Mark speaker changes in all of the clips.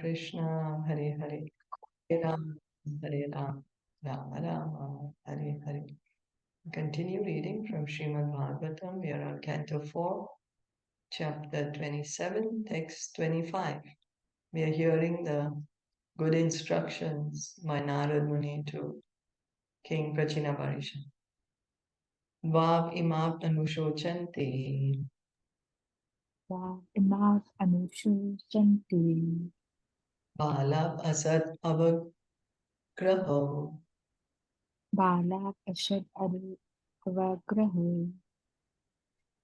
Speaker 1: Krishna, Hare Hare, Hare Ram, Hare Ram, Rama Rama, Hare Hare. Continue reading from Srimad Bhagavatam. We are on Canto 4, chapter 27, text 25. We are hearing the good instructions by Narad Muni to King Prachinabarisha. Vav imav anushochante.
Speaker 2: Vav imav anushochante.
Speaker 1: Balav asad avagraho.
Speaker 2: Balav asad avagraho.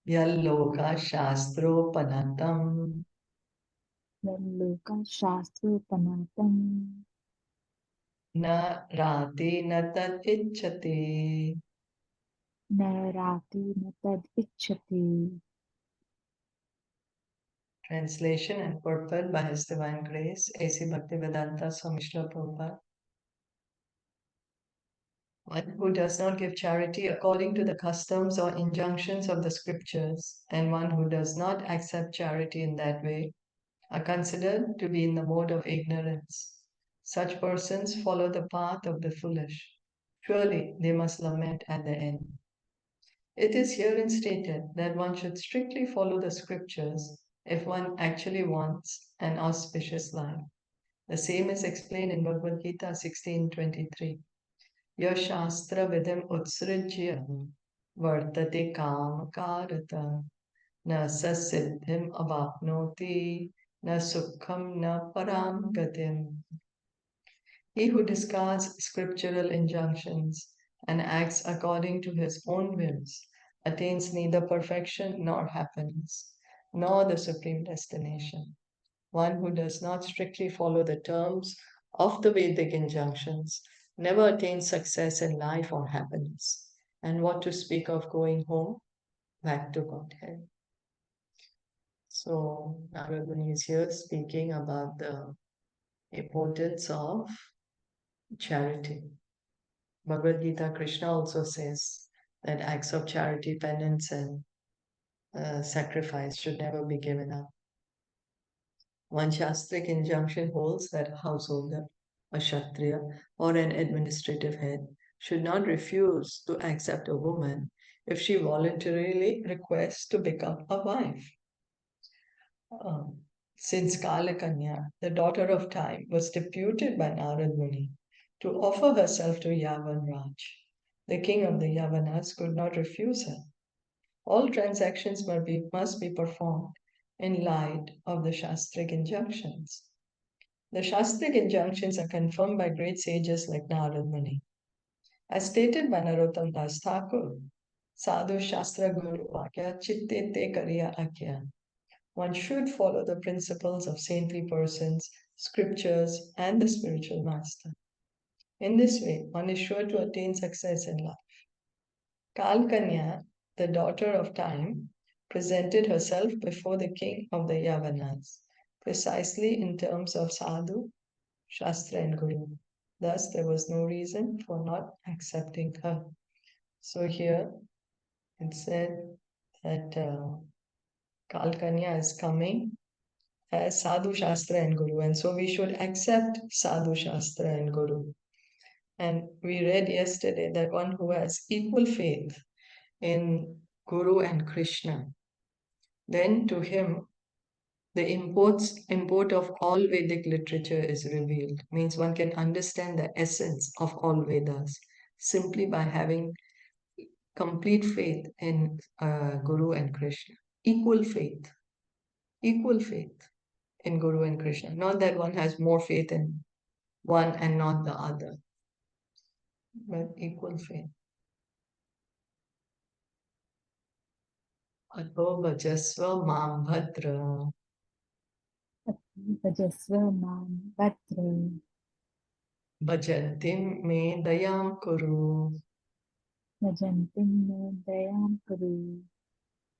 Speaker 1: Yalloka shastropanantam.
Speaker 2: Yalloka shastropanantam.
Speaker 1: Na rati na tad icchati.
Speaker 2: Na rati na tad icchati.
Speaker 1: Translation and purport by His Divine Grace, A.C. Bhaktivedanta Swami Srila Prabhupada. One who does not give charity according to the customs or injunctions of the scriptures, and one who does not accept charity in that way, are considered to be in the mode of ignorance. Such persons follow the path of the foolish. Surely they must lament at the end. It is herein stated that one should strictly follow the scriptures if one actually wants an auspicious life. The same is explained in Bhagavad Gita 16:23. Ya shastra vidhim utsrijya vartate kam karata na sasiddhim avapnoti na sukham na param gatim. He who discards scriptural injunctions and acts according to his own whims attains neither perfection nor happiness, nor the supreme destination. One who does not strictly follow the terms of the Vedic injunctions never attains success in life or happiness. And what to speak of going home back to Godhead. So, Narad Muni is here speaking about the importance of charity. Bhagavad Gita, Krishna also says that acts of charity, penance, and sacrifice should never be given up. One Shastric injunction holds that a householder, a Kshatriya, or an administrative head should not refuse to accept a woman if she voluntarily requests to become a wife. Since Kalakanya, the daughter of time, was deputed by Narad Muni to offer herself to Yavan Raj, the king of the Yavanas could not refuse her. All transactions must be performed in light of the Shastric injunctions. The Shastric injunctions are confirmed by great sages like Narad Muni. As stated by Narottam Das Thakur, Sadhu Shastra Guru Vakya Chitte Te Kariya Akya. One should follow the principles of saintly persons, scriptures, and the spiritual master. In this way, one is sure to attain success in life. Kalkanya, the daughter of time, presented herself before the king of the Yavanas, precisely in terms of sadhu, shastra, and guru. Thus, there was no reason for not accepting her. So here it said that Kalkanya is coming as sadhu, shastra, and guru, and so we should accept sadhu, shastra, and guru. And we read yesterday that one who has equal faith in Guru and Krishna, then to him the import of all Vedic literature is revealed. Means one can understand the essence of all Vedas simply by having complete faith in Guru and Krishna. Equal faith in Guru and Krishna. Not that one has more faith in one and not the other, but equal faith. Ato bhajasva mam bhadra.
Speaker 2: Bhajasva mam bhadra.
Speaker 1: Bhajantim me dayam kuru.
Speaker 2: Bhajantim me dayam kuru.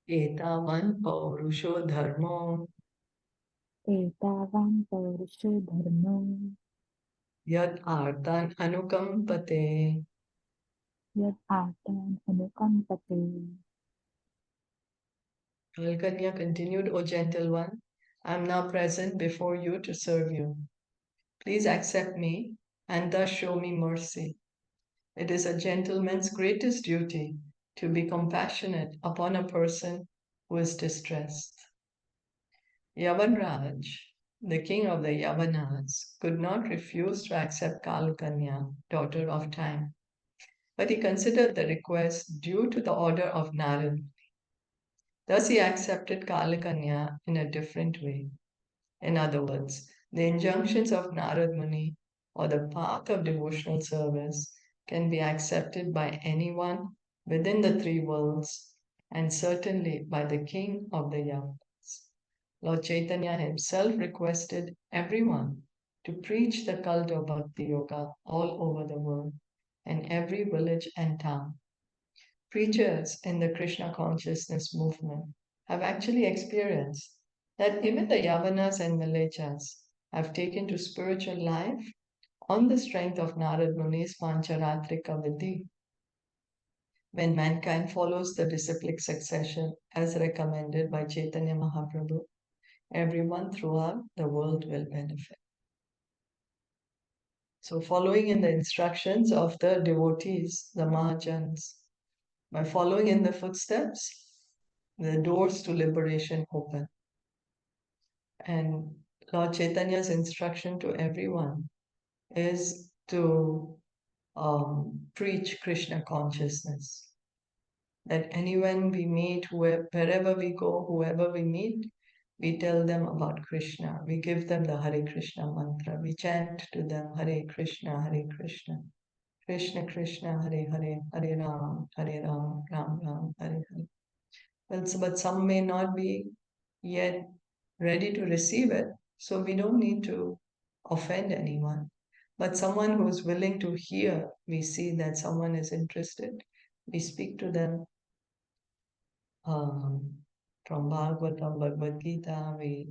Speaker 1: Etavan paurusho dharmo.
Speaker 2: Etavan paurusho dharmo.
Speaker 1: Yad artan anukampate.
Speaker 2: Yad artan anukampate.
Speaker 1: Kalkanya continued, O gentle one, I am now present before you to serve you. Please accept me and thus show me mercy. It is a gentleman's greatest duty to be compassionate upon a person who is distressed. Yavanraj, the king of the Yavanas, could not refuse to accept Kalakanya, daughter of time, but he considered the request due to the order of Narad. Thus he accepted Kalakanya in a different way. In other words, the injunctions of Narad Muni or the path of devotional service can be accepted by anyone within the three worlds and certainly by the king of the Yavanas. Lord Chaitanya himself requested everyone to preach the cult of Bhakti Yoga all over the world, in every village and town. Preachers in the Krishna consciousness movement have actually experienced that even the Yavanas and Malechas have taken to spiritual life on the strength of Narad Muni's Pancharatrika Vidhi. When mankind follows the disciplic succession as recommended by Chaitanya Mahaprabhu, everyone throughout the world will benefit. So, following in the instructions of the devotees, the Mahajans, by following in the footsteps, the doors to liberation open. And Lord Chaitanya's instruction to everyone is to preach Krishna consciousness. That anyone we meet, wherever we go, whoever we meet, we tell them about Krishna. We give them the Hare Krishna mantra. We chant to them Hare Krishna, Krishna Krishna, Hare Hare, Hare Ram, Ram Ram, Hare Hare. Well, but some may not be yet ready to receive it, so we don't need to offend anyone. But someone who is willing to hear, we see that someone is interested. We speak to them from Bhagavatam, Bhagavad Gita. We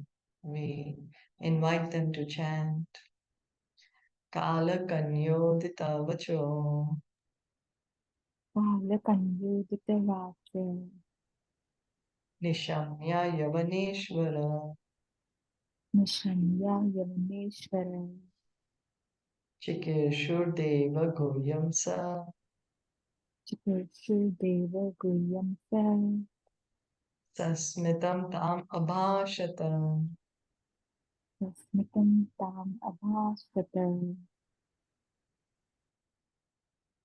Speaker 1: invite them to chant Kala Kanyodita Vacho
Speaker 2: Kalakanyuditavacho
Speaker 1: Nishamya Yavaneshwara
Speaker 2: Nishanya Yavaneshwara
Speaker 1: Chikeshur Deva Goyamsa
Speaker 2: Chikurshu Deva Guryam Sa
Speaker 1: Sasmitam Tam Abhashatam.
Speaker 2: Tasmitam Tam Abhasvata.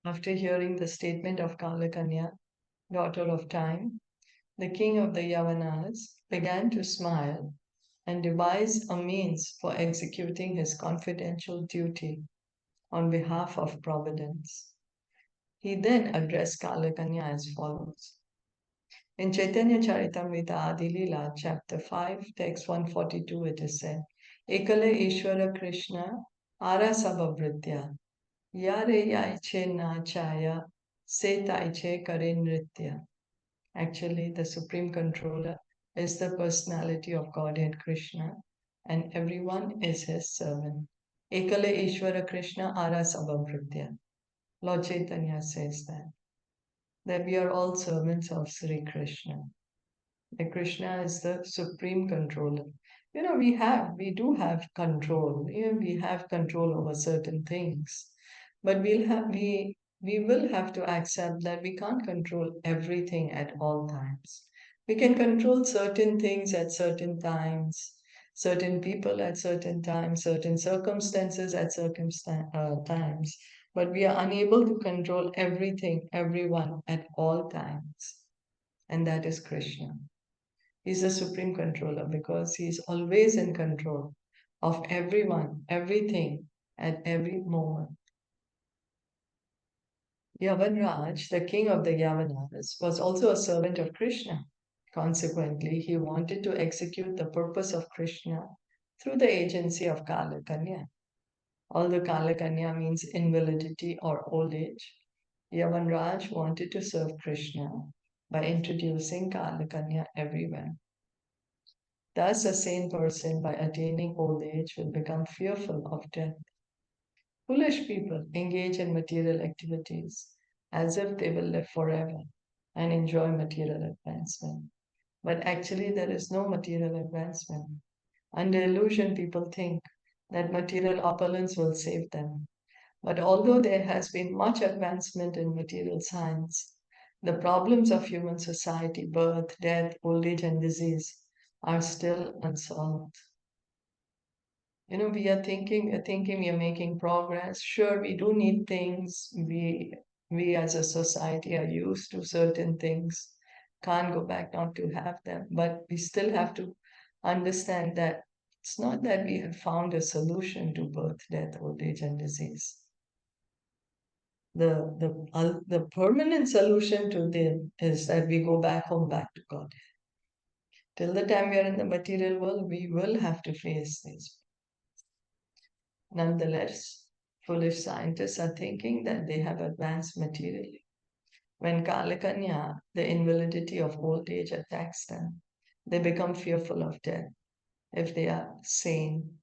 Speaker 1: After hearing the statement of Kalakanya, daughter of time, the king of the Yavanas began to smile and devise a means for executing his confidential duty on behalf of Providence. He then addressed Kalakanya as follows. In Caitanya Caritamita Adilila, chapter 5, text 142, it is said, Ekale Ishvara Krishna Ara Sabhavritya Yare Yaiche Na Chaya Se Taiche Kare Nritya. Actually, the Supreme Controller is the personality of Godhead Krishna, and everyone is his servant. Ekale Ishvara Krishna Ara Sabhavritya. Lord Chaitanya says that we are all servants of Sri Krishna. That Krishna is the supreme controller. We do have control. We have control over certain things, but we will have to accept that we can't control everything at all times. We can control certain things at certain times, certain people at certain times, certain circumstances at times, but we are unable to control everything, everyone at all times, and that is Krishna. He's the supreme controller because he's always in control of everyone, everything, at every moment. Yavanraj, the king of the Yavanas, was also a servant of Krishna. Consequently, he wanted to execute the purpose of Krishna through the agency of Kalakanya. Although Kalakanya means invalidity or old age, Yavanraj wanted to serve Krishna by introducing Kalakanya everywhere. Thus, a sane person, by attaining old age, will become fearful of death. Foolish people engage in material activities as if they will live forever and enjoy material advancement. But actually, there is no material advancement. Under illusion, people think that material opulence will save them. But although there has been much advancement in material science, the problems of human society, birth, death, old age, and disease, are still unsolved. We are making progress. Sure, we do need things. We as a society are used to certain things. Can't go back not to have them. But we still have to understand that it's not that we have found a solution to birth, death, old age, and disease. The permanent solution to them is that we go back home, back to God. Till the time we are in the material world, we will have to face this. Nonetheless, foolish scientists are thinking that they have advanced materially. When Kalakanya, the invalidity of old age, attacks them, they become fearful of death if they are sane.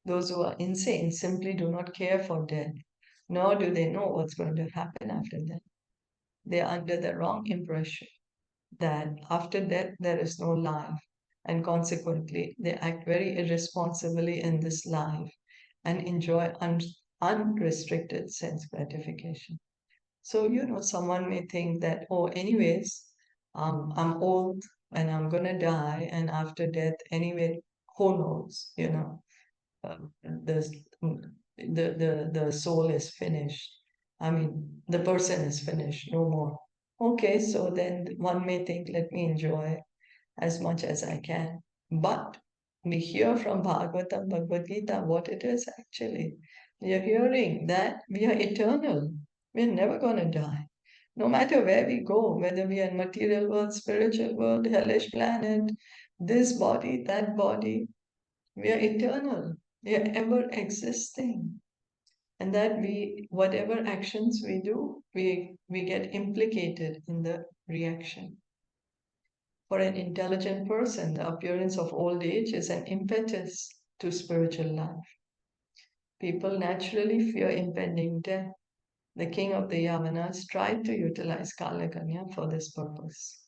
Speaker 1: Those who are insane simply do not care for death, nor do they know what's going to happen after death. They are under the wrong impression that after death there is no life, and consequently they act very irresponsibly in this life and enjoy unrestricted sense gratification. So, someone may think that, oh, anyways, I'm old and I'm gonna die, and after death, anyway, who knows, the, the soul is finished. I mean, the person is finished, no more. Okay, so then one may think, let me enjoy as much as I can. But we hear from Bhagavatam, Bhagavad Gita, what it is actually. We are hearing that we are eternal. We're never going to die. No matter where we go, whether we are in material world, spiritual world, hellish planet, this body, that body, we are eternal. We are ever existing. And that whatever actions we do, we get implicated in the reaction. For an intelligent person, the appearance of old age is an impetus to spiritual life. People naturally fear impending death. The king of the Yavanas tried to utilize Kalakanya for this purpose.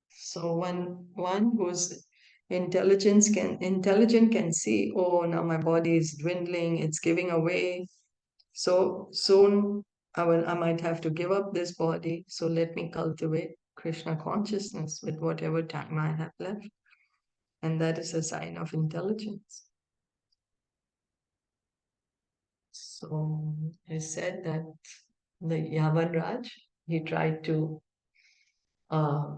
Speaker 1: So one who's intelligent can see, oh, now my body is dwindling, it's giving away. So soon I might have to give up this body. So let me cultivate Krishna consciousness with whatever time I have left. And that is a sign of intelligence. So he said that the Yavan he tried to uh,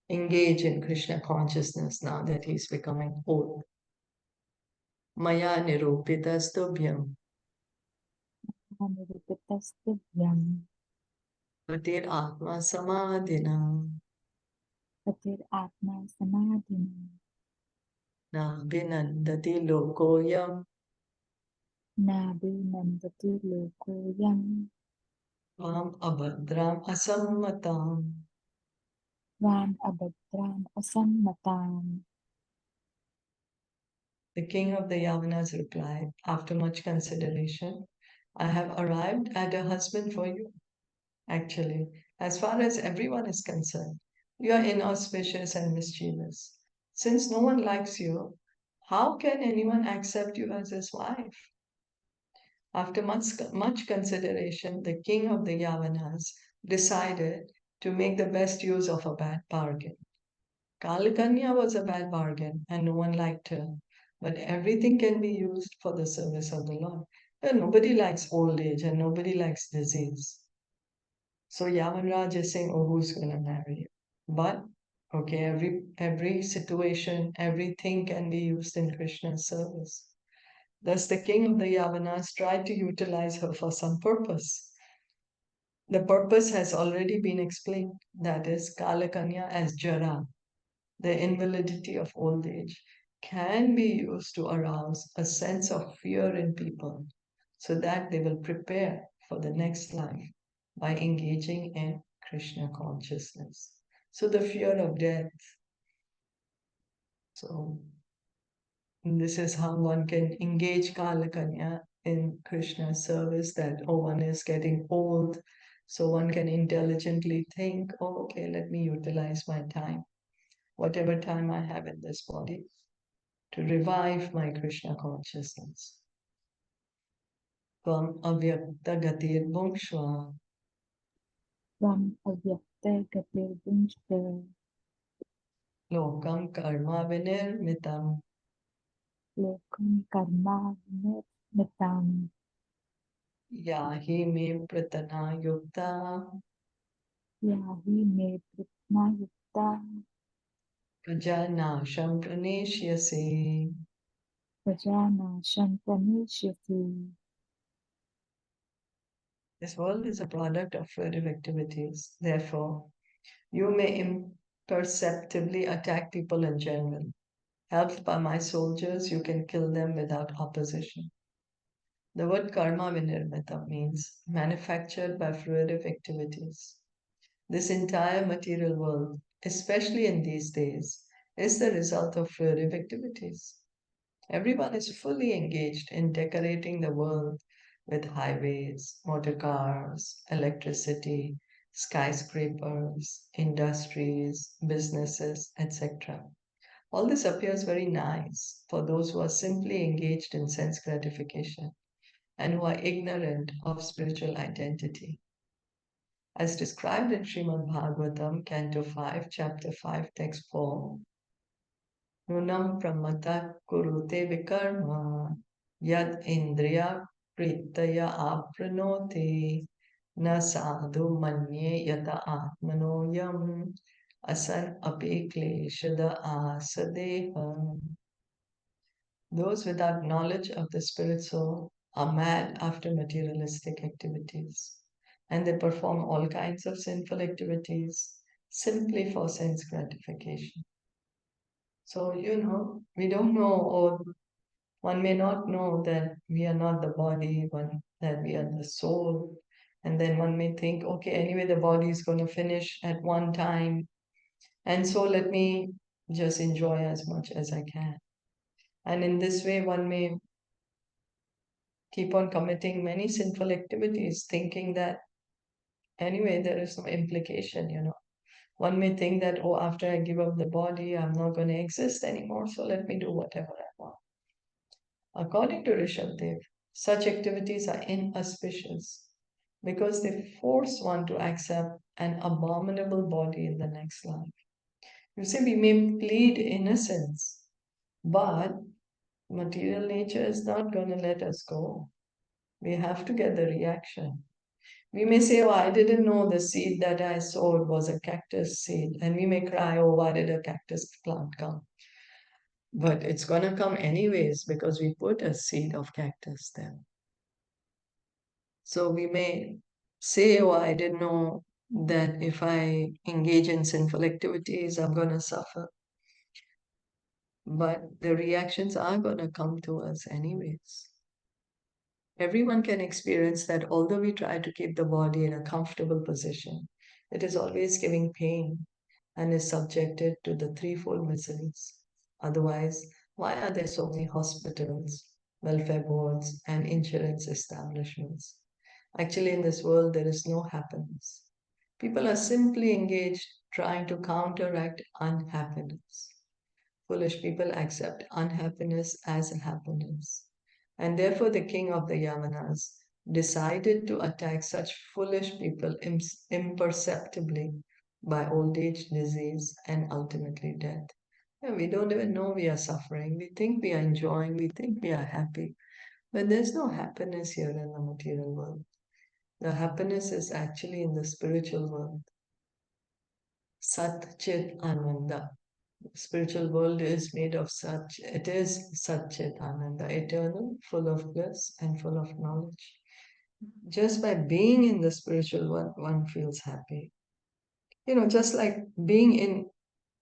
Speaker 1: engage in Krishna consciousness now that he's becoming old. Maya nirupitastabhyam
Speaker 2: Aniruddhastubhyam
Speaker 1: patir atma samadhina
Speaker 2: Patir Atma Samadhina
Speaker 1: na vinandati lokoyam
Speaker 2: Nabhi Nandati Lokoyam
Speaker 1: vam abhadram asammatam.
Speaker 2: Ram Abhadram Asammatam.
Speaker 1: The king of the Yavanas replied, after much consideration, I have arrived at a husband for you. Actually, as far as everyone is concerned, you are inauspicious and mischievous. Since no one likes you, how can anyone accept you as his wife? After much consideration, the king of the Yavanas decided to make the best use of a bad bargain. Kalakanya was a bad bargain and no one liked her. But everything can be used for the service of the Lord. Well, nobody likes old age and nobody likes disease. So Yamanraj is saying, oh, who's going to marry you? But, okay, every situation, everything can be used in Krishna's service. Thus, the king of the Yavanas tried to utilize her for some purpose. The purpose has already been explained. That is, Kalakanya as Jara, the invalidity of old age, can be used to arouse a sense of fear in people so that they will prepare for the next life by engaging in Krishna consciousness. So the fear of death. So this is how one can engage Kalakanya in Krishna's service, that, oh, one is getting old. So one can intelligently think, oh, okay, let me utilize my time, whatever time I have in this body. to revive my Krishna consciousness. Tvam avyakta gatir bhungshva,
Speaker 2: Tvam avyakta gatir bhungshva,
Speaker 1: lokam karma vinirmitam,
Speaker 2: lokam karma vinirmitam,
Speaker 1: yahi me pratana yukta,
Speaker 2: yahi me pritna yukta,
Speaker 1: prajanasham praneshyase.
Speaker 2: prajanasham pranishyati.
Speaker 1: This world is a product of fluid activities. Therefore, you may imperceptibly attack people in general. Helped by my soldiers, you can kill them without opposition. The word karma vinirmita means manufactured by fruitive activities. This entire material world, especially in these days, is the result of fruitive activities. Everyone is fully engaged in decorating the world with highways, motor cars, electricity, skyscrapers, industries, businesses, etc. All this appears very nice for those who are simply engaged in sense gratification and who are ignorant of spiritual identity. As described in Srimad Bhagavatam, Canto 5, Chapter 5, Text 4, Nunam pramata kurute vikarma yad indriya pritaya apranoti na sadhu manye yata atmanoyam asan api kleshada asadeha. Those without knowledge of the spirit soul are mad after materialistic activities, and they perform all kinds of sinful activities simply for sense gratification. So, we don't know, or one may not know that we are not the body, that we are the soul. And then one may think, okay, anyway, the body is going to finish at one time. And so let me just enjoy as much as I can. And in this way, one may keep on committing many sinful activities, thinking that anyway, there is no implication. One may think that, oh, after I give up the body, I'm not going to exist anymore, so let me do whatever I want. According to Rishabdev, such activities are inauspicious because they force one to accept an abominable body in the next life. You see, we may plead innocence, but material nature is not going to let us go. We have to get the reaction. We may say, oh, I didn't know the seed that I sowed was a cactus seed. And we may cry, oh, why did a cactus plant come? But it's going to come anyways because we put a seed of cactus there. So we may say, oh, I didn't know that if I engage in sinful activities, I'm going to suffer. But the reactions are going to come to us anyways. Everyone can experience that although we try to keep the body in a comfortable position, it is always giving pain and is subjected to the threefold miseries. Otherwise, why are there so many hospitals, welfare boards, and insurance establishments? Actually, in this world, there is no happiness. People are simply engaged trying to counteract unhappiness. Foolish people accept unhappiness as happiness. And therefore, the king of the Yamanas decided to attack such foolish people imperceptibly by old age, disease, and ultimately death. And we don't even know we are suffering. We think we are enjoying, we think we are happy. But there's no happiness here in the material world. The happiness is actually in the spiritual world. Sat Chit Ananda. Spiritual world is made of such, it is Satchit Ananda, eternal, full of bliss and full of knowledge. Just by being in the spiritual world, one feels happy. Just like being in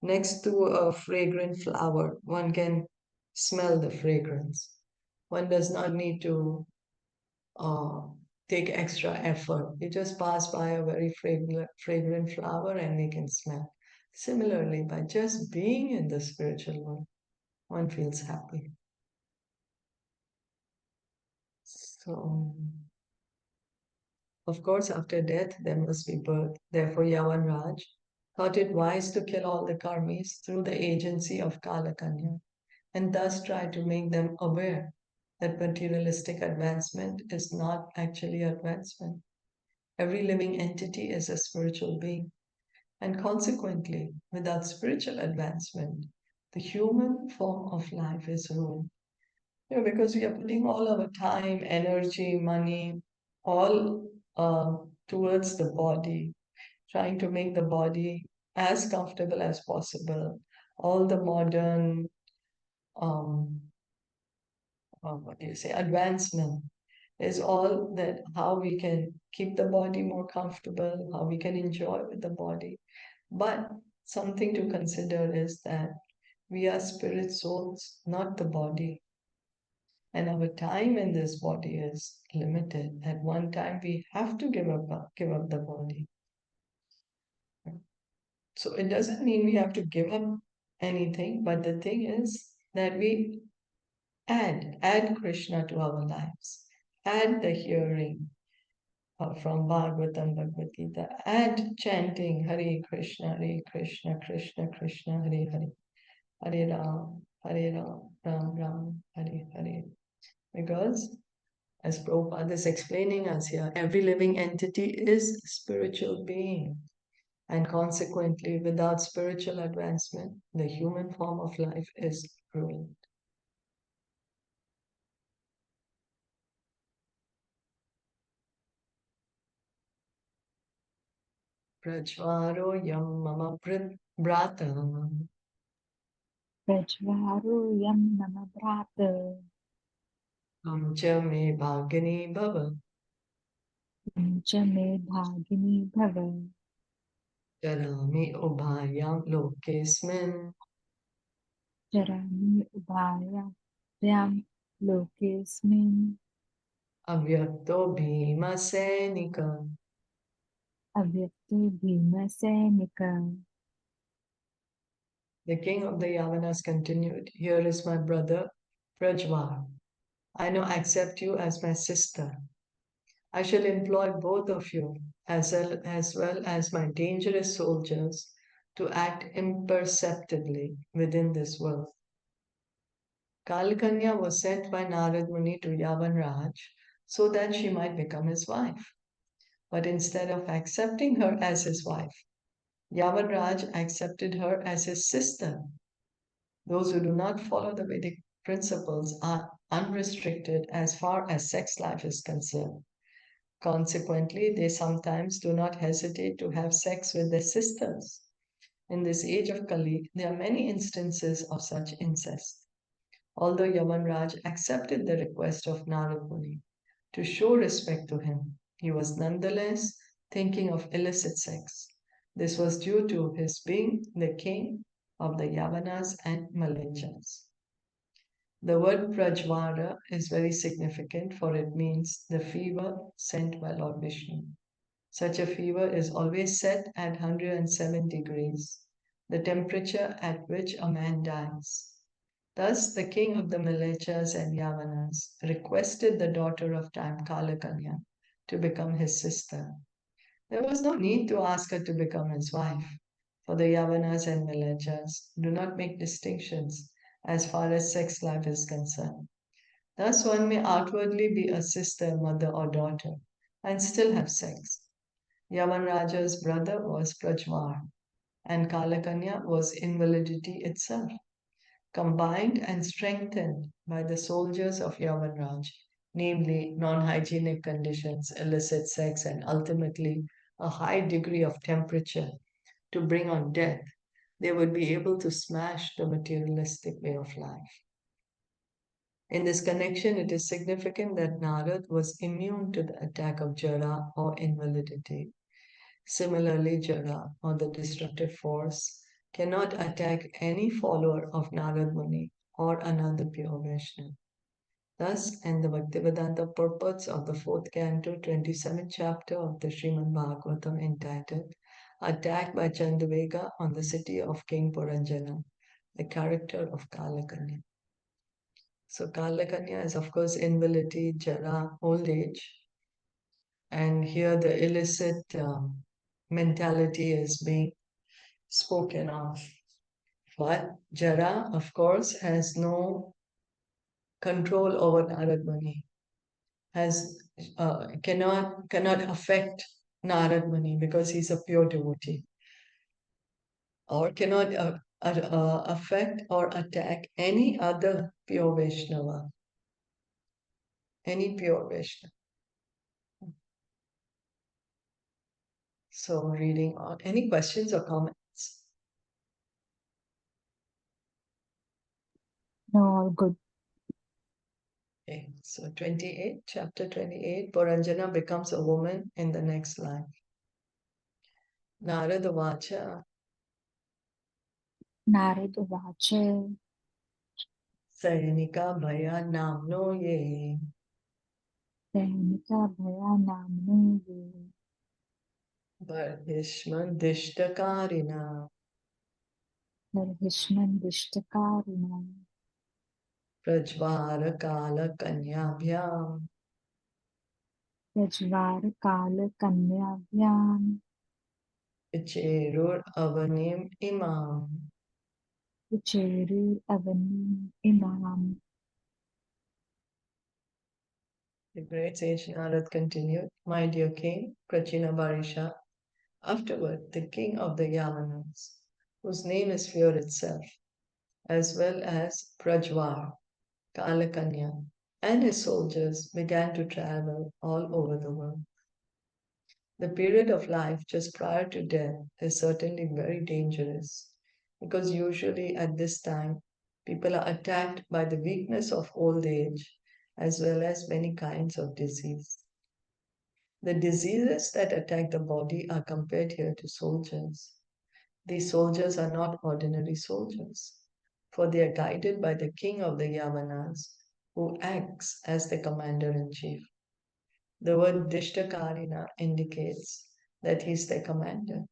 Speaker 1: next to a fragrant flower, one can smell the fragrance. One does not need to uh, take extra effort. You just pass by a very fragrant flower and they can smell. Similarly, by just being in the spiritual world, one feels happy. So, of course, after death, there must be birth. Therefore, Yavanraj thought it wise to kill all the karmis through the agency of Kalakanya. and thus try to make them aware that materialistic advancement is not actually advancement. Every living entity is a spiritual being, and consequently, without spiritual advancement, the human form of life is ruined. Because we are putting all our time, energy, money, all towards the body, trying to make the body as comfortable as possible. All the modern, um, what do you say, advancement is all that how we can keep the body more comfortable, how we can enjoy with the body. But something to consider is that we are spirit souls, not the body. And our time in this body is limited. At one time, we have to give up the body. So it doesn't mean we have to give up anything, but the thing is that we add Krishna to our lives, add the hearing from Bhagavatam, Bhagavad Gita, add chanting Hare Krishna, Krishna Krishna, Hare Hare, Hare Ram, Ram Ram, Hare Hare. Because as Prabhupada is explaining us here, every living entity is a spiritual being. And consequently, without spiritual advancement, the human form of life is ruined. Prajvaro yam mama brata
Speaker 2: Prajvaro yam mama brata.
Speaker 1: cha me bhagini bhava
Speaker 2: Cha me bhagini bhava.
Speaker 1: charami ubhayam lokesmin
Speaker 2: Charami ubhaya yam lokesmin
Speaker 1: avyakto bhima senika.
Speaker 2: avyakto bhimasenika.
Speaker 1: The king of the Yavanas continued, "Here is my brother Prajvar. I now accept you as my sister. I shall employ both of you, as well as my dangerous soldiers, to act imperceptibly within this world." Kalkanya was sent by Narad Muni to Yavan Raj so that she might become his wife. But instead of accepting her as his wife, Yavan Raj accepted her as his sister. Those who do not follow the Vedic principles are unrestricted as far as sex life is concerned. Consequently, they sometimes do not hesitate to have sex with their sisters. In this age of Kali, there are many instances of such incest. Although Yaman Raj accepted the request of Narad Muni to show respect to him, he was nonetheless thinking of illicit sex. This was due to his being the king of the Yavanas and Malechas. The word Prajvara is very significant, for it means the fever sent by Lord Vishnu. Such a fever is always set at 107 degrees, the temperature at which a man dies. Thus, the king of the Malechas and Yavanas requested the daughter of time, Kalakanya, to become his sister. There was no need to ask her to become his wife, for the Yavanas and Malechas do not make distinctions as far as sex life is concerned. Thus, one may outwardly be a sister, mother, or daughter and still have sex. Yavan Raja's brother was Prajvar, and Kalakanya was invalidity itself, combined and strengthened by the soldiers of Yavan Raj, namely non hygienic conditions, illicit sex, and ultimately a high degree of temperature to bring on death. They would be able to smash the materialistic way of life. In this connection, it is significant that Narad was immune to the attack of Jara or invalidity. Similarly, Jara, or the destructive force, cannot attack any follower of Narad Muni or another pure Vaishnava. Thus, in the Bhaktivedanta purports of the fourth canto, 27th chapter of the Srimad Bhagavatam entitled Attack by Caṇḍavega on the city of King Purañjana, the character of Kalakanya. So Kalakanya is of course invalidity, Jara, old age. And here the illicit mentality is being spoken of. But Jara, of course, has no control over Narad Muni, has cannot affect Narad Muni because he's a pure devotee, or cannot affect or attack any other pure Vaishnava, any pure Vaishnava. So reading on. Any questions or comments?
Speaker 2: No, all good.
Speaker 1: Okay, so 28, chapter 28, Purañjana becomes a woman in the next life. Narada Vacha,
Speaker 2: Narad Vacha,
Speaker 1: Sayanika Bhaya Namno Ye,
Speaker 2: Sayanika Bhaya Namne Ye,
Speaker 1: Bhishman Dishtakarina,
Speaker 2: Sarvishman Dishtakarina,
Speaker 1: Prajvara Kala Kanyabhyam,
Speaker 2: Rajvar Kala Kanyabhyam,
Speaker 1: Vicherur Avanim Imam.
Speaker 2: Vicheru Avani Imam.
Speaker 1: The great sage Narad continued, My dear king, Prachina Barisha, afterward the king of the Yamanas, whose name is fear itself, as well as Prajvar, Kalakanya, and his soldiers began to travel all over the world. The period of life just prior to death is certainly very dangerous because usually at this time people are attacked by the weakness of old age as well as many kinds of disease. The diseases that attack the body are compared here to soldiers. These soldiers are not ordinary soldiers, for they are guided by the king of the Yavanas, who acts as the commander in chief. The word Dishtakarina indicates that he is the commander.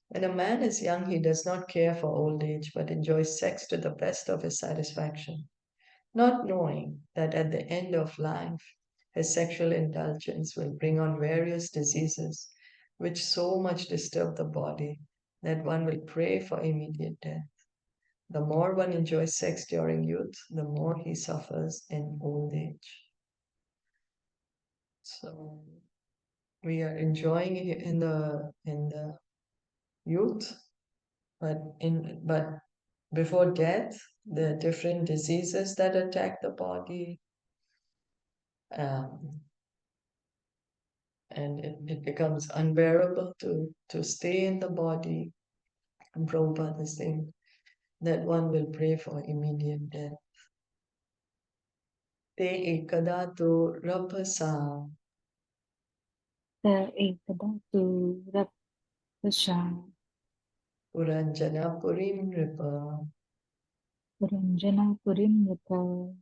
Speaker 1: When a man is young, he does not care for old age but enjoys sex to the best of his satisfaction, not knowing that at the end of life, his sexual indulgence will bring on various diseases which so much disturb the body that one will pray for immediate death. The more one enjoys sex during youth, the more he suffers in old age. So we are enjoying it in the youth, but before death, the different diseases that attack the body, um, and it becomes unbearable to stay in the body. And Prabhupada is saying that one will pray for immediate death. Te ekada tu rapasa
Speaker 2: The Ekada Tu Rapasha,
Speaker 1: Puranjana Purim Ripa
Speaker 2: Puranjana Purim Rita,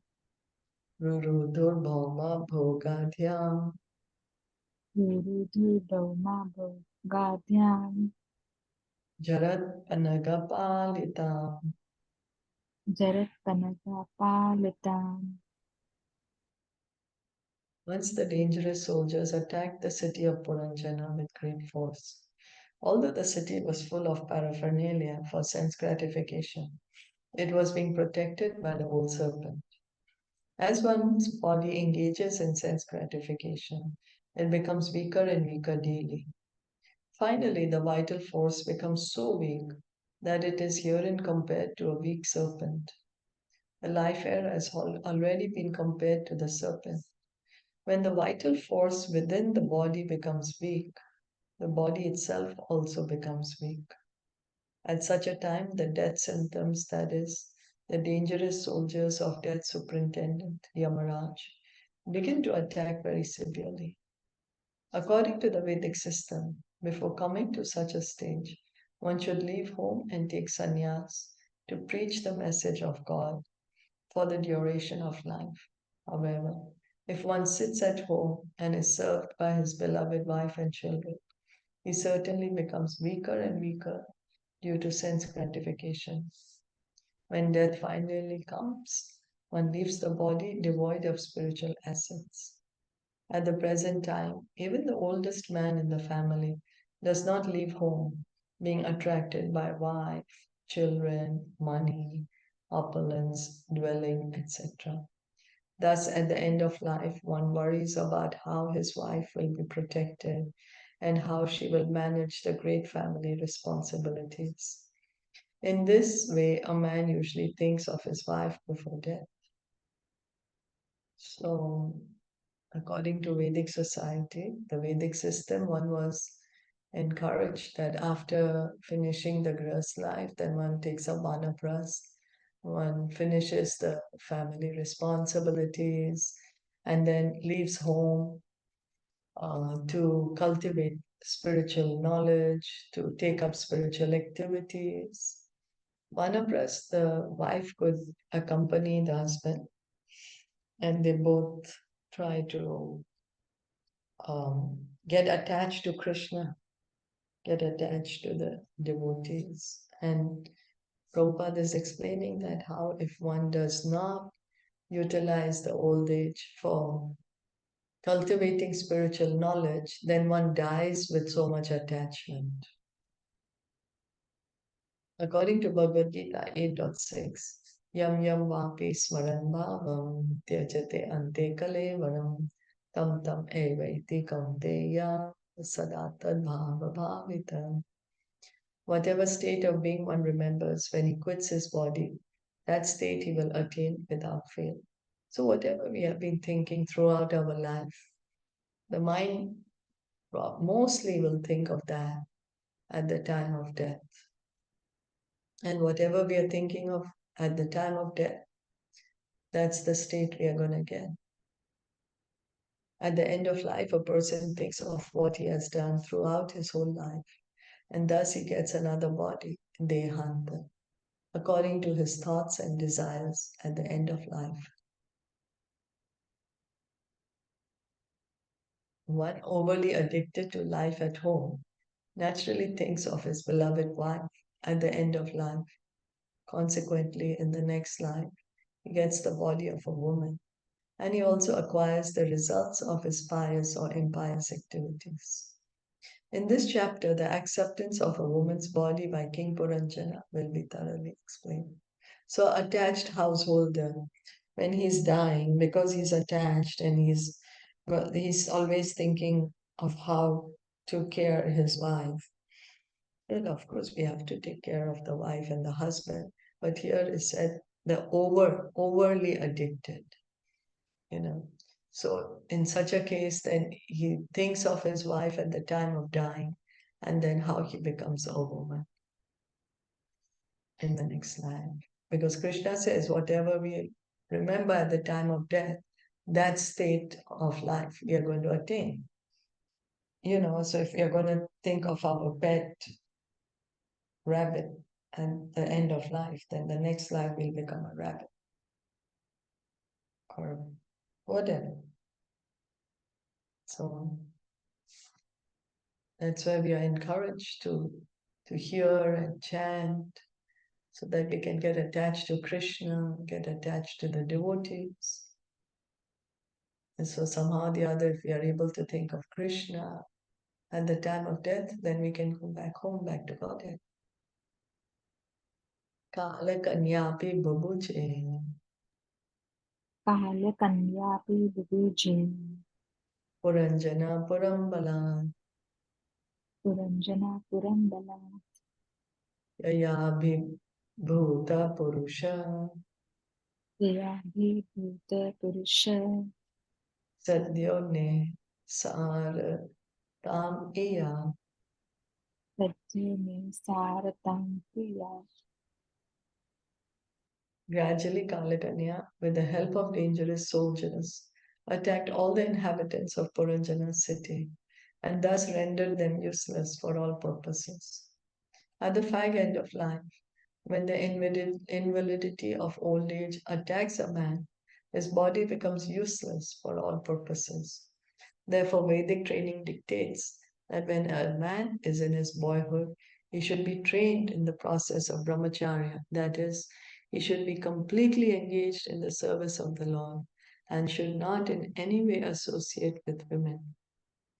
Speaker 1: Ruru Durbhoma Bhogadhyam
Speaker 2: Guru Dharma Gadhyam,
Speaker 1: Jarat Panagapalitam.
Speaker 2: Jarat Panaga Palitam.
Speaker 1: Once the dangerous soldiers attacked the city of Puranjana with great force. Although the city was full of paraphernalia for sense gratification, it was being protected by the old serpent. As one's body engages in sense gratification, it becomes weaker and weaker daily. Finally, the vital force becomes so weak that it is herein compared to a weak serpent. The life air has already been compared to the serpent. When the vital force within the body becomes weak, the body itself also becomes weak. At such a time, the death symptoms, that is, the dangerous soldiers of death superintendent, Yamaraj, begin to attack very severely. According to the Vedic system, before coming to such a stage, one should leave home and take sannyas to preach the message of God for the duration of life. However, if one sits at home and is served by his beloved wife and children, he certainly becomes weaker and weaker due to sense gratification. When death finally comes, one leaves the body devoid of spiritual assets. At the present time, even the oldest man in the family does not leave home, being attracted by wife, children, money, opulence, dwelling, etc. Thus, at the end of life, one worries about how his wife will be protected and how she will manage the great family responsibilities. In this way, a man usually thinks of his wife before death. So, according to Vedic society, the Vedic system, one was encouraged that after finishing the grihast life, then one takes a vanapras, one finishes the family responsibilities, and then leaves home to cultivate spiritual knowledge, to take up spiritual activities. Vanapras, the wife could accompany the husband, and they both try to get attached to Krishna, get attached to the devotees. And Prabhupada is explaining that how if one does not utilize the old age for cultivating spiritual knowledge, then one dies with so much attachment. According to Bhagavad Gita 8.6, Yam Yam Vapi Smaran Bhavam Tyajate Ante Kalevaram Tam Tam Evaiti Kaunteya Sadatad Bhava Bhavitam. Whatever state of being one remembers when he quits his body, that state he will attain without fail. So, whatever we have been thinking throughout our life, the mind mostly will think of that at the time of death. And whatever we are thinking of at the time of death, that's the state we are going to get. At the end of life, a person thinks of what he has done throughout his whole life, and thus he gets another body, Dehanta, according to his thoughts and desires at the end of life. One overly addicted to life at home naturally thinks of his beloved wife at the end of life. Consequently, in the next life, he gets the body of a woman, and he also acquires the results of his pious or impious activities. In this chapter, the acceptance of a woman's body by King Purañjana will be thoroughly explained. So, attached householder, when he's dying, because he's attached and he's always thinking of how to care his wife. Well, of course, we have to take care of the wife and the husband, but here is said the overly addicted, you know. So in such a case, then he thinks of his wife at the time of dying, and then how he becomes a woman in the next life. Because Krishna says, whatever we remember at the time of death, that state of life we are going to attain. So if we are going to think of our pet rabbit at the end of life, then the next life will become a rabbit or whatever. So that's why we are encouraged to hear and chant so that we can get attached to Krishna, get attached to the devotees. And so somehow or the other, if we are able to think of Krishna at the time of death, then we can go back home, back to Godhead. Kala kanyapi babuje,
Speaker 2: Kala Kanyapi Vibhuji,
Speaker 1: Puranjana Purambalan,
Speaker 2: Puranjana Purambala,
Speaker 1: Yayabhi Bhuta Purusha,
Speaker 2: Yayabhi Bhuta Purusha,
Speaker 1: Sadhyo ne Sar Tam Iya.
Speaker 2: Satyame Saratam Priya.
Speaker 1: Gradually, Kalakanya, with the help of dangerous soldiers, attacked all the inhabitants of Puranjana's city and thus rendered them useless for all purposes. At the fag end of life, when the invalidity of old age attacks a man, his body becomes useless for all purposes. Therefore, Vedic training dictates that when a man is in his boyhood, he should be trained in the process of brahmacharya. That is, he should be completely engaged in the service of the Lord and should not in any way associate with women.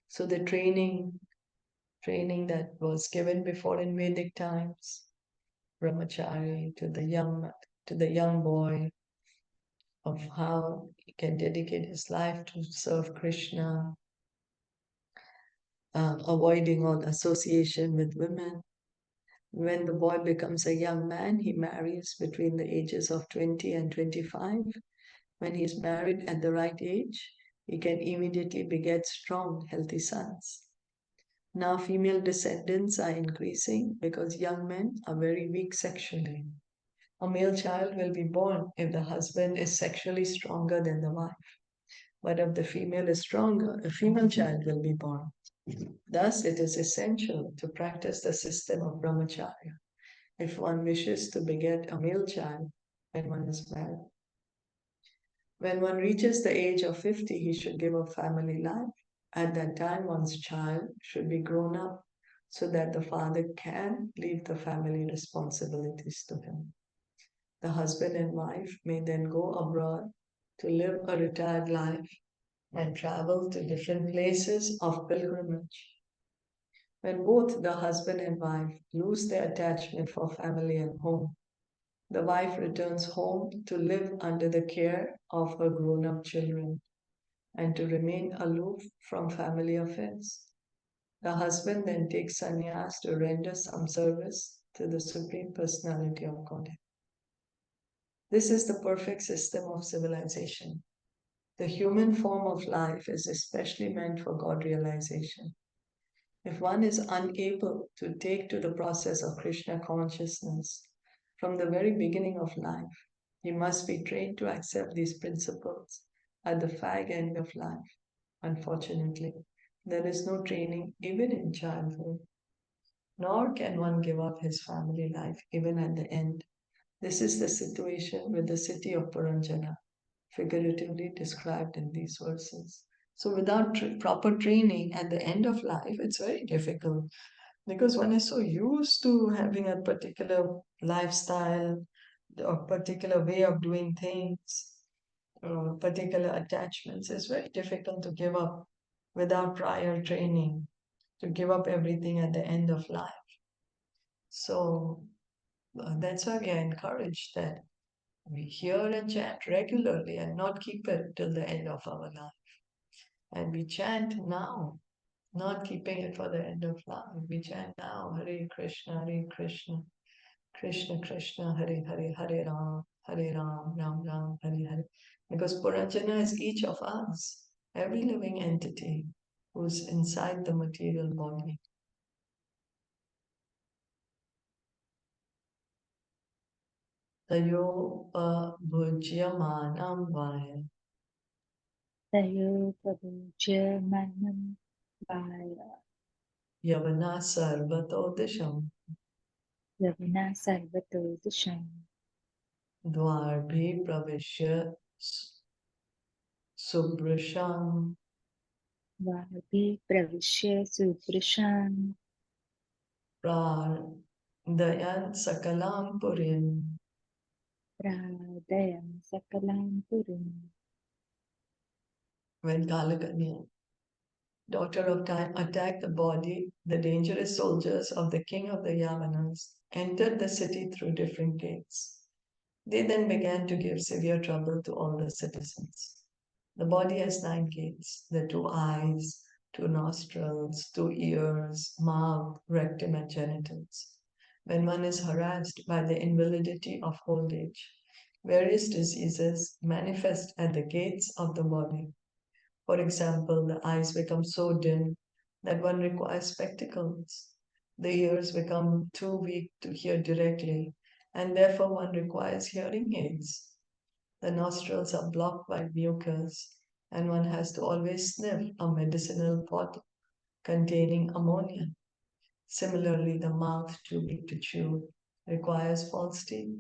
Speaker 1: So the training that was given before in Vedic times, brahmachari to the young boy, of how he can dedicate his life to serve Krishna, avoiding all association with women. When the boy becomes a young man, he marries between the ages of 20 and 25. When he is married at the right age, he can immediately beget strong, healthy sons. Now, female descendants are increasing because young men are very weak sexually. A male child will be born if the husband is sexually stronger than the wife. But if the female is stronger, a female child will be born. Thus, it is essential to practice the system of brahmacharya if one wishes to beget a male child when one is married. When one reaches the age of 50, he should give up family life. At that time, one's child should be grown up so that the father can leave the family responsibilities to him. The husband and wife may then go abroad to live a retired life and travel to different places of pilgrimage. When both the husband and wife lose their attachment for family and home, the wife returns home to live under the care of her grown up children and to remain aloof from family affairs. The husband then takes sannyas to render some service to the Supreme Personality of Godhead. This is the perfect system of civilization. The human form of life is especially meant for God realization. If one is unable to take to the process of Krishna consciousness from the very beginning of life, he must be trained to accept these principles at the fag end of life. Unfortunately, there is no training even in childhood, nor can one give up his family life even at the end. This is the situation with the city of Purañjana, figuratively described in these verses. So, without proper training at the end of life, it's very difficult because one is so used to having a particular lifestyle, a particular way of doing things, particular attachments. It's very difficult to give up without prior training, to give up everything at the end of life. So, that's why we are encouraged that we hear and chant regularly and not keep it till the end of our life. And we chant now, not keeping it for the end of life. We chant now, Hare Krishna, Hare Krishna, Krishna Krishna, Hare Hare, Hare Ram, Ram Ram, Hare Hare. Because Purañjana is each of us, every living entity who's inside the material body. Tayo bhujyamanam vaya.
Speaker 2: Tayo Prabhuja Manam Vaya
Speaker 1: Yavana sarvato disham.
Speaker 2: Yavana Sarvato Disham
Speaker 1: Dvarbhi pravishya subrasham.
Speaker 2: Vahavi Pravishya Suprasham
Speaker 1: Dayan sakalam purim.
Speaker 2: Pradayam Sakalam Purim.
Speaker 1: When Kalakanya, daughter of time, attacked the body, the dangerous soldiers of the king of the Yavanas entered the city through different gates. They then began to give severe trouble to all the citizens. The body has 9 gates, the 2 eyes, 2 nostrils, 2 ears, mouth, rectum, and genitals. When one is harassed by the invalidity of old age, various diseases manifest at the gates of the body. For example, the eyes become so dim that one requires spectacles. The ears become too weak to hear directly, and therefore one requires hearing aids. The nostrils are blocked by mucus, and one has to always sniff a medicinal bottle containing ammonia. Similarly, the mouth, too big to chew, requires false teeth.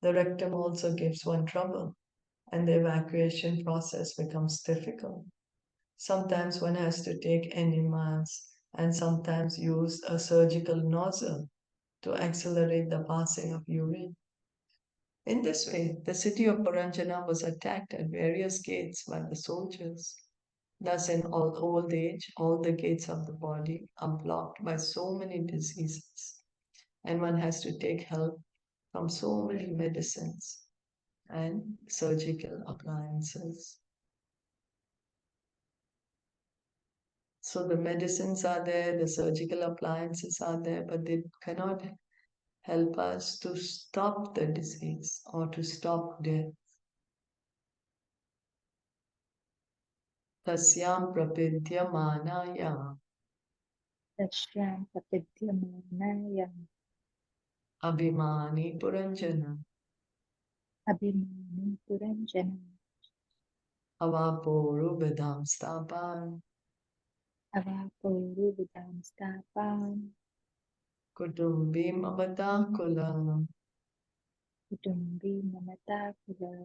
Speaker 1: The rectum also gives one trouble, and the evacuation process becomes difficult. Sometimes one has to take enemas and sometimes use a surgical nozzle to accelerate the passing of urine. In this way, the city of Purañjana was attacked at various gates by the soldiers. Thus, in old age, all the gates of the body are blocked by so many diseases. and one has to take help from so many medicines and surgical appliances. So the medicines are there, the surgical appliances are there, but they cannot help us to stop the disease or to stop death. Tasyam prapidyamānāyā
Speaker 2: Tashyam Tapidyamanaya
Speaker 1: abhimāni Purañjana
Speaker 2: Abhimani Puranjana
Speaker 1: avaporu vedam stāpan
Speaker 2: Avaporu Vidam Stapan
Speaker 1: kutumbim avatākulam.
Speaker 2: Kutumbi Mamata Kula.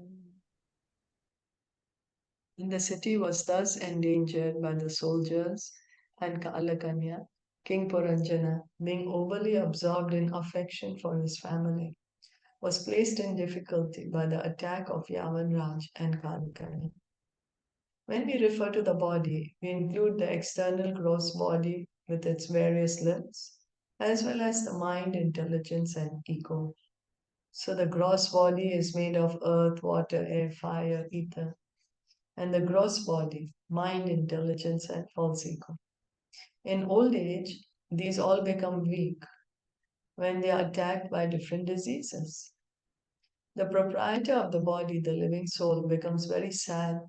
Speaker 1: And the city was thus endangered by the soldiers, and Kalakanya, King Purañjana, being overly absorbed in affection for his family, was placed in difficulty by the attack of Yavanraj and Kalakanya. When we refer to the body, we include the external gross body with its various limbs, as well as the mind, intelligence, and ego. So the gross body is made of earth, water, air, fire, ether, and the gross body, mind, intelligence, and false ego. In old age, these all become weak when they are attacked by different diseases. The proprietor of the body, the living soul, becomes very sad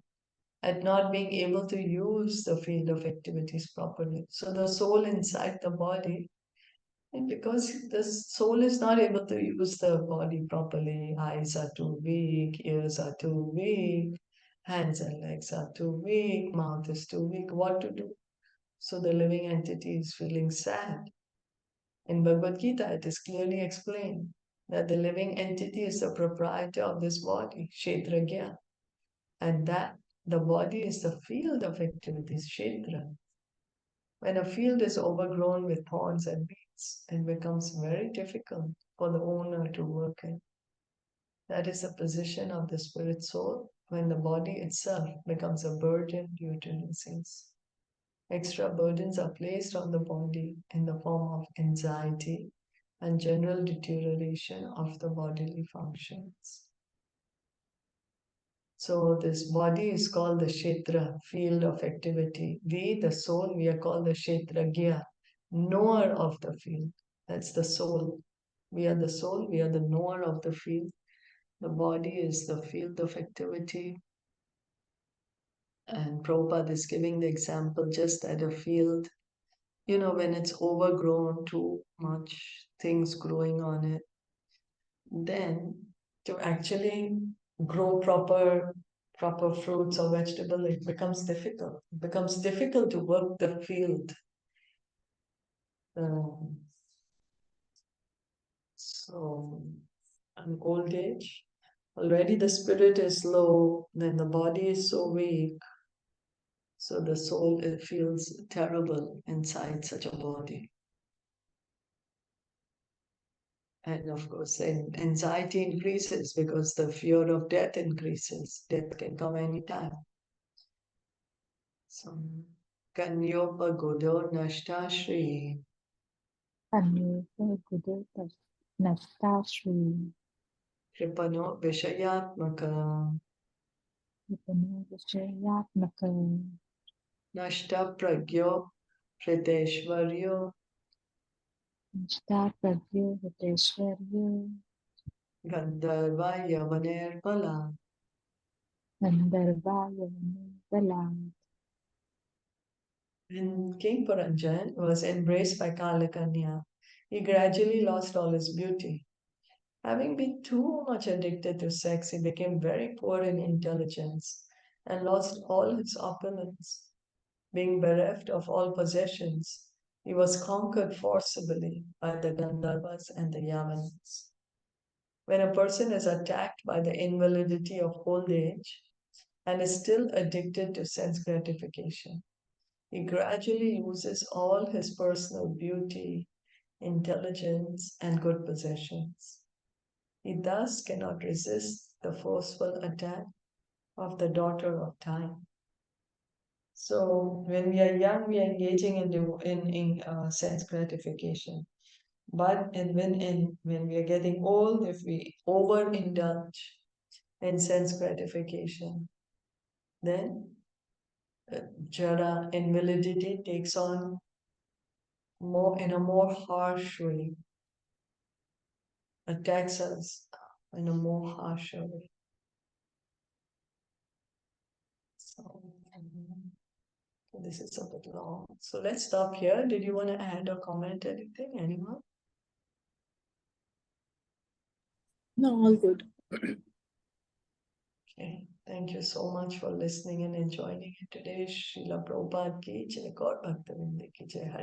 Speaker 1: at not being able to use the field of activities properly. So the soul inside the body, and because the soul is not able to use the body properly, eyes are too weak, ears are too weak, hands and legs are too weak, mouth is too weak, what to do? So the living entity is feeling sad. In Bhagavad Gita, it is clearly explained that the living entity is the proprietor of this body, Kshetragya, and that the body is the field of activities, Kshetra. When a field is overgrown with thorns and weeds, it becomes very difficult for the owner to work in. That is the position of the spirit soul when the body itself becomes a burden due to disease. Extra burdens are placed on the body in the form of anxiety and general deterioration of the bodily functions. So this body is called the Kshetra, field of activity. We, the soul, we are called the Kshetragya, knower of the field. That's the soul. We are the soul, we are the knower of the field. The body is the field of activity. And Prabhupada is giving the example just at a field, when it's overgrown, too much things growing on it, then to actually grow proper fruits or vegetable, it becomes difficult. It becomes difficult to work the field. Um, so, in old age, already the spirit is low, then the body is so weak. So the soul, it feels terrible inside such a body. And of course, then anxiety increases because the fear of death increases. Death can come anytime. So, Kanyopa Godo Nashtashri
Speaker 2: Anyopa Gudotas Nastashri
Speaker 1: Kripano Vishayatmaka
Speaker 2: Vipano Vishayatmaka
Speaker 1: Nashta Pragyo Hriteshwaryo
Speaker 2: Nishta Pragyo Hiteshwaryo
Speaker 1: Gandharva Yavaner Bala.
Speaker 2: Gandharvaya Bala.
Speaker 1: When King Puranjan was embraced by Kalakanya, he gradually lost all his beauty. Having been too much addicted to sex, he became very poor in intelligence and lost all his opulence. Being bereft of all possessions, he was conquered forcibly by the Gandharvas and the Yavanas. When a person is attacked by the invalidity of old age and is still addicted to sense gratification, he gradually loses all his personal beauty, intelligence, and good possessions. He thus cannot resist the forceful attack of the daughter of time. So when we are young, we are engaging in sense gratification. But when we are getting old, if we overindulge in sense gratification, then jara, invalidity, takes on more in a more harsh way, attacks us in a more harsher way. So this is a bit long. So let's stop here. Did you want to add or comment anything? Anyone?
Speaker 3: No, all good.
Speaker 1: Okay. Thank you so much for listening and enjoying it today. Srila Prabhupada ki jai, Gaur Bhaktivinoda ki jai.